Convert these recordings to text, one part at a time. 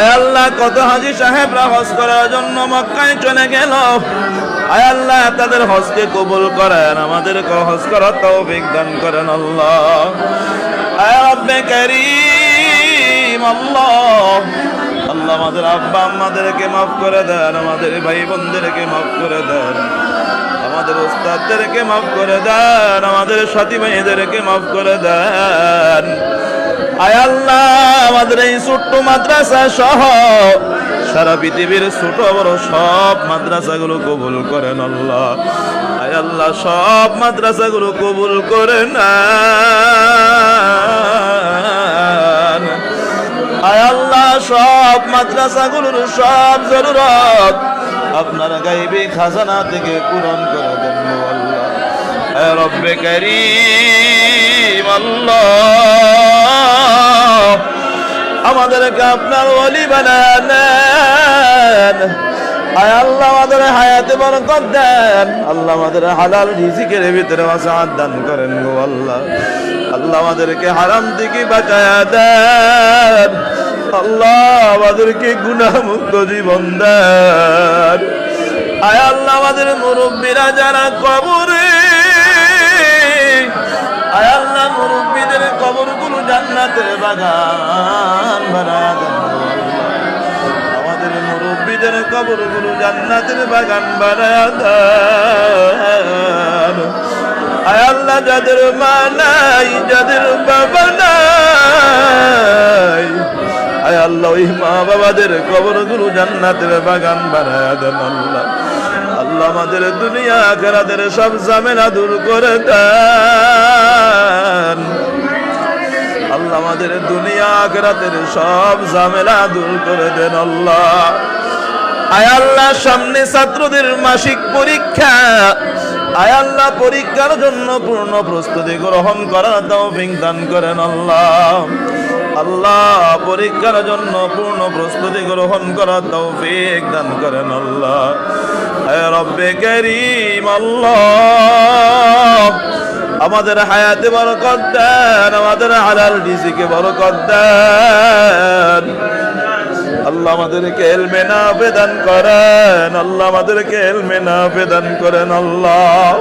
আয় আল্লাহ, কত হাজী সাহেবরা হজ করার জন্য মক্কায় চলে গেল। আয় আল্লাহ, তাদের হজকে কবুল করেন, আমাদেরকে হজ করার তৌফিক দান করেন আল্লাহ। আয় রব্বে কারীম আল্লাহ, আল্লাহ আমাদের আব্বা আম্মাদেরকে মাফ করে দেন, আমাদের ভাই বোনদেরকে মাফ করে দেন, আমাদের উস্তাদদেরকে মাফ করে দেন, আমাদের সাথী ভাইদেরকে মাফ করে দেন। আয় আল্লাহ, আমাদের এই ছোট্ট মাদ্রাসা সহ সারা পৃথিবীর ছোট বড় সব মাদ্রাসাগুলো কবুল করেন আল্লাহ। আয় আল্লাহ, সব মাদ্রাসাগুলো কবুল করেন। আয় আল্লাহ, সব মাদ্রাসাগুলোর সব জরুরত আপনার গায়বী খাজানা থেকে পূরণ করে দেন আল্লাহ। আয় রব্বে কারীম আল্লাহ, আমাদেরকে আপনার ওলি বানান। আয় আল্লাহ, আমাদের হায়াতে বরকত দেন আল্লাহ, আমাদের হালাল রিজিকের ভিতরে ওয়াসাআত দান করেন গো আল্লাহ। আল্লাহ, আমাদেরকে হারাম থেকে বাঁচায়া দেন আল্লাহ, আমাদেরকে গুনাহ মুক্ত জীবন দেন। আয় আল্লাহ, আমাদের মুরব্বীরা যারা কবরে, আয় আল্লাহ, মুরব্বীদের কবরগুলো জান্নাতের বাগান বানায়া দেন আল্লাহ, আমাদের মুরব্বীদের কবরগুলো জান্নাতের বাগান বানায়া দেন। আয় আল্লাহ, যাদের মা নাই, যাদের বাবা নাই, আয় আল্লাহ, ওই মা বাবাদের কবরগুলো জান্নাতের বাগান বানায়া দেন আল্লাহ। আল্লাহ, আমাদের দুনিয়া আখিরাতের সব ঝামেলা দূর করে দেন আল্লাহ, আমাদের দুনিয়া আখিরাতের সব ঝামেলা দূর করে দেন আল্লাহ। আয় আল্লাহ, সামনে ছাত্রদের মাসিক পরীক্ষা, আয় আল্লাহ, পরীক্ষার জন্য পূর্ণ প্রস্তুতি গ্রহণ করার তৌফিক দান করেন আল্লাহ। আল্লাহ, পরীক্ষার জন্য পূর্ণ প্রস্তুতি গ্রহণ করার তৌফিক দান করেন আল্লাহ। আয় রব্বে কারীম আল্লাহ, আমাদের হায়াতে বরকত দেন, আমাদের হালাল রিজিকে বরকত দেন আল্লাহ, আমাদেরকে ইলমে নাফি দান করেন আল্লাহ, আমাদেরকে ইলমে নাফি দান করেন আল্লাহ।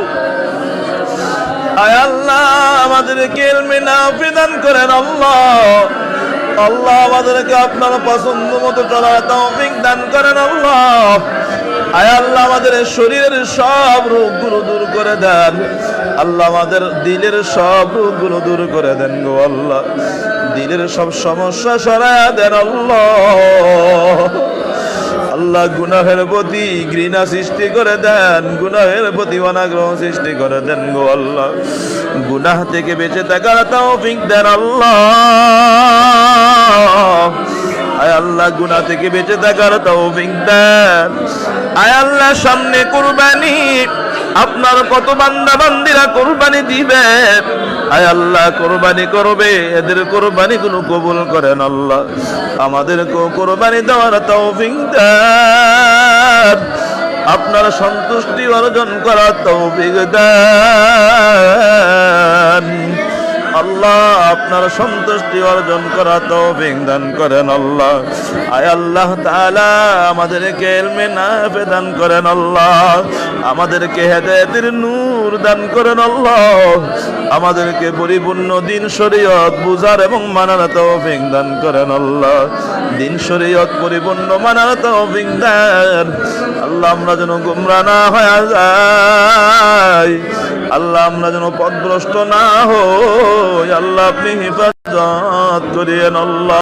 আয় আল্লাহ, আমাদেরকে ইলমে নাফি দান করেন আল্লাহ। আল্লাহ, আমাদেরকে আপনার পছন্দ মতো চলার তৌফিক দান করেন আল্লাহ। আয় আল্লাহ, আমাদের শরীরের সব রোগগুলো দূর করে দেন আল্লাহ, আমাদের দিলের সব রোগগুলো দূর করে দেন গো আল্লাহ, দিলের সব সমস্যা সরায়া দেন আল্লাহ। আল্লাহ, গুনাহের প্রতি ঘৃণা সৃষ্টি করে দেন, গুনাহের প্রতি অনাগ্রহ সৃষ্টি করে দেন গো আল্লাহ, গুনাহ থেকে বেঁচে থাকার তৌফিক দেন আল্লাহ। আয় আল্লাহ, গুনাহ থেকে বেঁচে থাকার তৌফিক দেন। আয় আল্লাহ, সামনে কুরবানি, আপনার কত বান্দা বান্দিরা কুরবানি দিবে, আয় আল্লাহ, কুরবানি করবে, এদের কুরবানি গুলো কবুল করেন আল্লাহ, আমাদেরকেও কুরবানি দেওয়ার তৌফিক দেন, আপনার সন্তুষ্টি অর্জন করার তৌফিক দেন আল্লাহ, আপনার সন্তুষ্টি অর্জন করা তৌফিক দান করেন আল্লাহ। আয় আল্লাহ তাআলা, আমাদেরকে ইলমে নাফি দান করেন আল্লাহ, আমাদেরকে হেদায়েতের নূর দান করেন আল্লাহ, আমাদেরকে পরিপূর্ণ দ্বীন শরীয়ত বুঝার এবং মানার তৌফিক দান করেন আল্লাহ, দ্বীন শরীয়ত পরিপূর্ণ মানার তৌফিক দেন আল্লাহ। আমরা যেন গুমরা না হয়ে যাই আল্লাহ, আমরা যেন পথভ্রষ্ট না হই আল্লাহ, আপনি হেফাজত করিয়েন আল্লাহ।